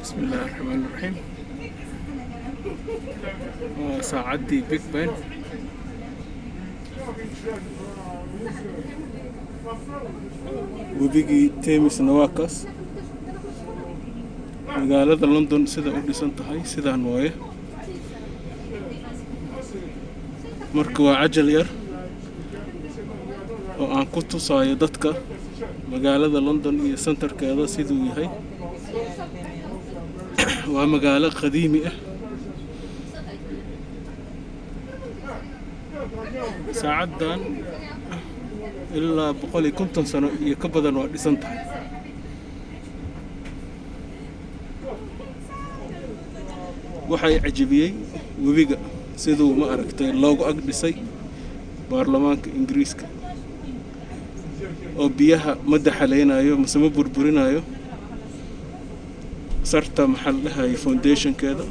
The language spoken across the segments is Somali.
بسم الله الرحمن الرحيم. ساعدي بيج بان. وبيجي تيمس نواكس magaalada London sida u dhisan tahay sidaan waaye marka waa cajal yar oo aan ku tusayo dadka magaalada London iyo centerkeeda siduu yahay waa magaalo qadiimi ah saacadan ilaa 150 sano iyo ka badan waa dhisan tahay waxay cajabiyay webiga sidoo ma aragtay loogu ag dhisay baarlamaanka Ingiriiska oo biyaha madaxaleynayo masama burburinayo sarta maxallaha foundation keeda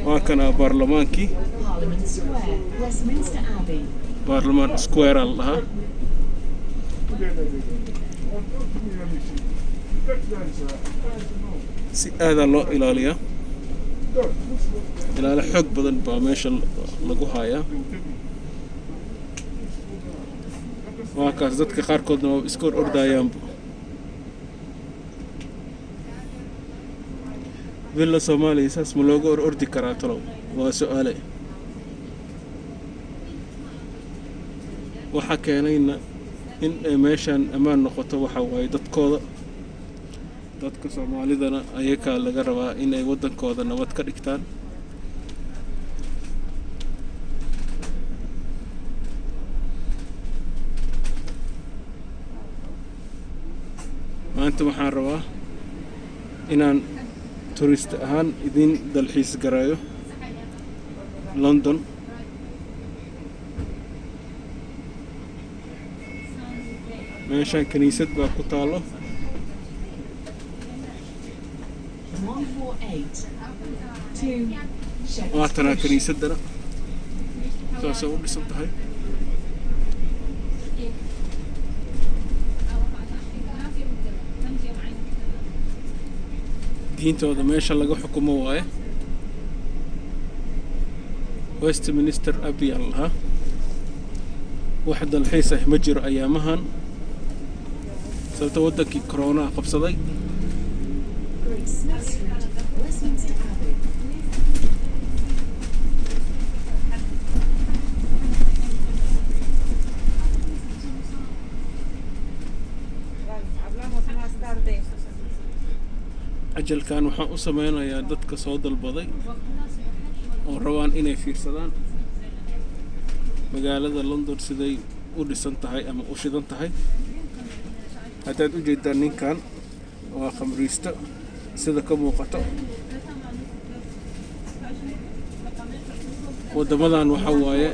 وكان برلمانكي برلمان سكوير الله si aad loo ilaaliyo ilaa xog badan baa meesha lagu hayaa waa kaas dadka qaar koodna iskoor ordayaan villa Soomaaliya saas ma looga ordi karaa talow waa su'aale waxa keenayna in meeshan amaan noqoto waxa way dadka Soomaalidana ayaga laga rabaa in ay wadankooda nabad ka dhigtaan maanta waxaan rabaa inaan tourist ahaan idin dalxiis garayo London meeshan kaniisad baa ku taalo waatana kaniisadana saasay u dhisan tahay diintooda meesha laga xukumo waaye Westminster Abbey Allah wax dalxiis ah ma jiro ayaamahan sababta wadankii corona qabsaday أجل كان وحنا أسمعنا يا دتك صوت البضي وروان إني في صدان مقالة لندن سدي ودسن تهاي أما وشدن تهاي حتى توجد دانين كان وخمريستا سدا كم وقتا ودمدان وحوايا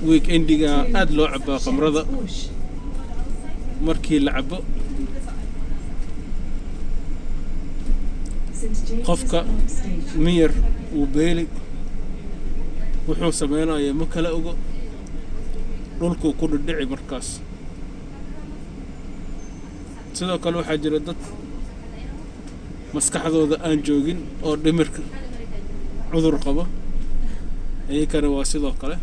ويك إنديجا أدلو عبا خمرضة مركي لعبه qofka miyir uu beeli wuxuu sameeynaa ma kala ogo dhulku ku dhidhici markaas sidoo kale waxa jira dad maskaxdooda aan joogin oo dhimirka cudur qaba ayakana waa sidoo kale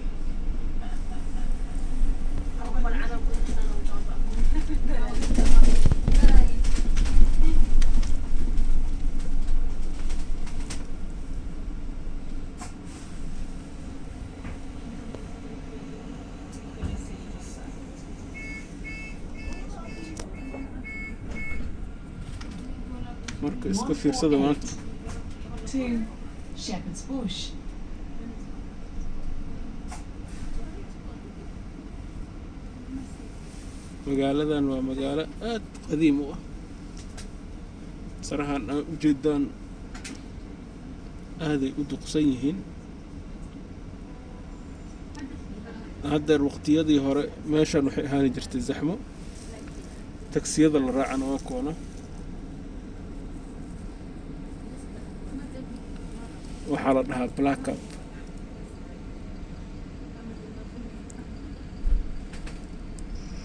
marka iska fiirsada maanta to Shepherd's Bush magaaladan waa magaalo aad qadiim u ah sarahan u jeedaan aaday u duqsan yihiin hadda waqtiyadii hore meeshan waxay ahaan jirtay zaxmo taksiyada la raacana waa kuwana waxaa la dhahaa black cap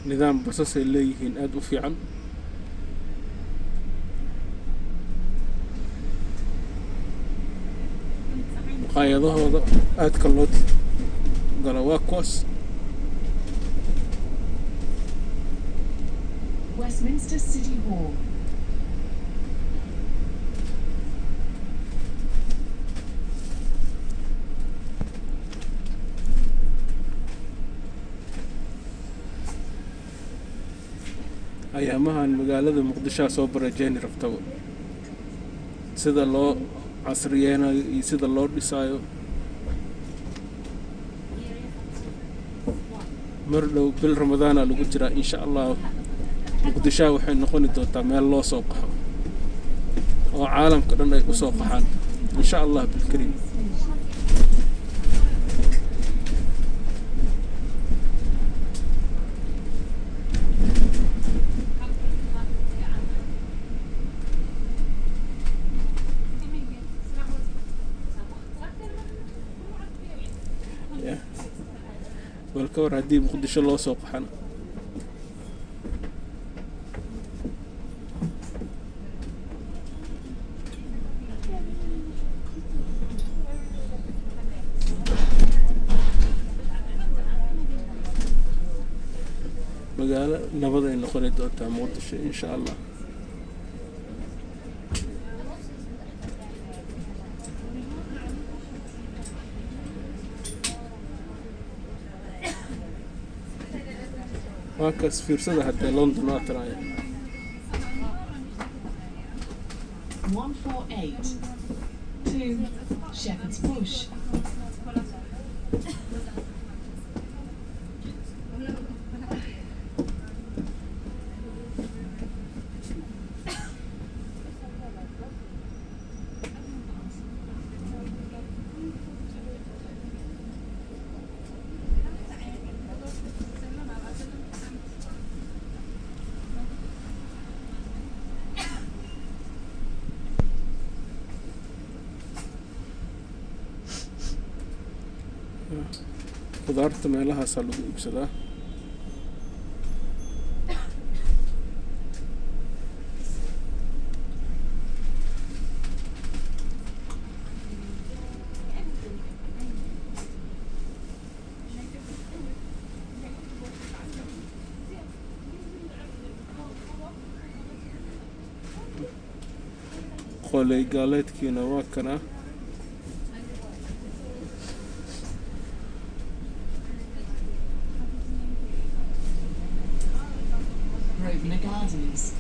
nidaam basasay leeyihiin aad u fiican maqaayadahooda aadka loo galo waa kuwaas Westminster City Hall. ayaamahan magaalada muqdisho soo barajeyni rabtaba sida loo casriyeynayo iyo sida loo dhisayo mar dhow bil ramadaana lagu jiraa insha allah muqdisho waxay noqoni doontaa meel loo soo qaxo oo caalamka dhan ay u soo qaxaan insha allah bilkariim bal ka war haddii muqdisho loo soo qaxana magaalo nabad ay noqoni doontaa muqdisho insha allah waa kaas fiirsada haddee London waa taraaya 148 to Shepherd's Bush. khudaarta meelahaasaa lagu iibsadaa qoley gaaleedkiina waa kana Grosvenor Gardens.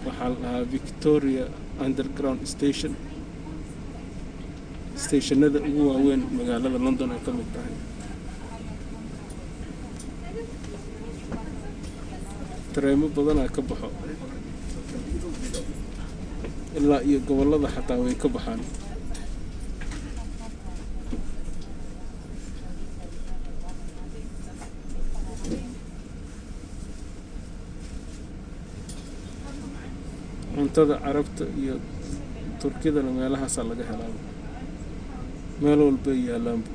waxaa la dhahaa Victoria Underground Station stationada ugu waaweyn magaalada London ay ka mid tahay tareemo badanaa ka baxo ilaa iyo gobollada xataa way ka baxaan cuntada carabta iyo turkidana meelahaasaa laga helaa meel walba ay yaalaanba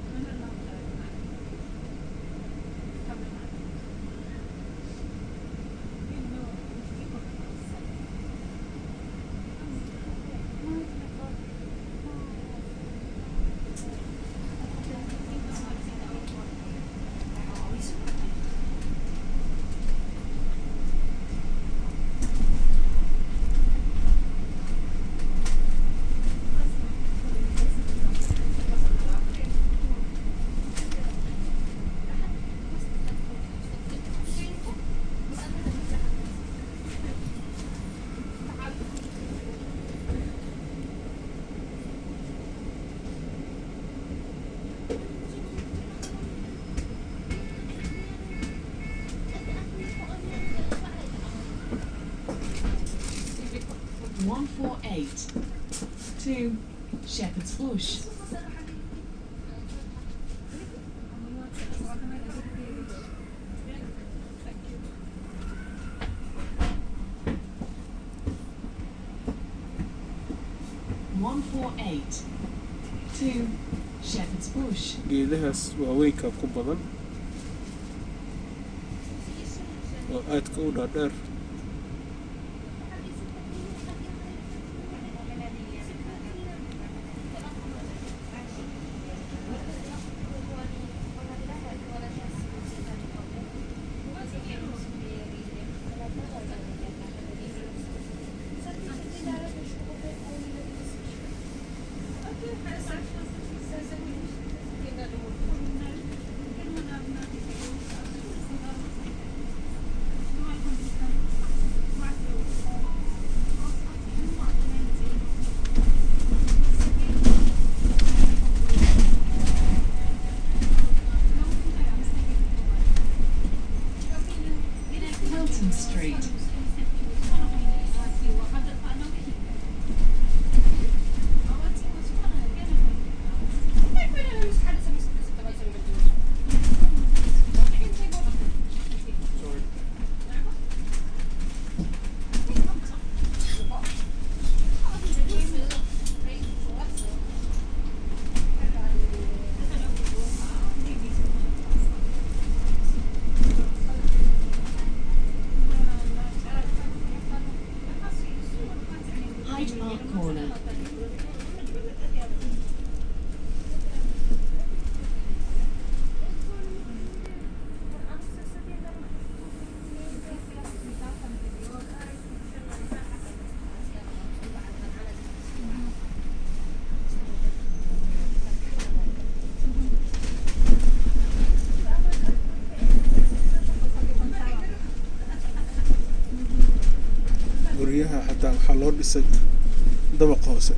to Shepherd's Bush. 148. To Shepherd's Bush. geedahaas waaweynka ku badan oo aadka u dhaadheer Milton Street. Hyde Park Corner. guryaha xataa waxaa loo dhisay dabaq hoose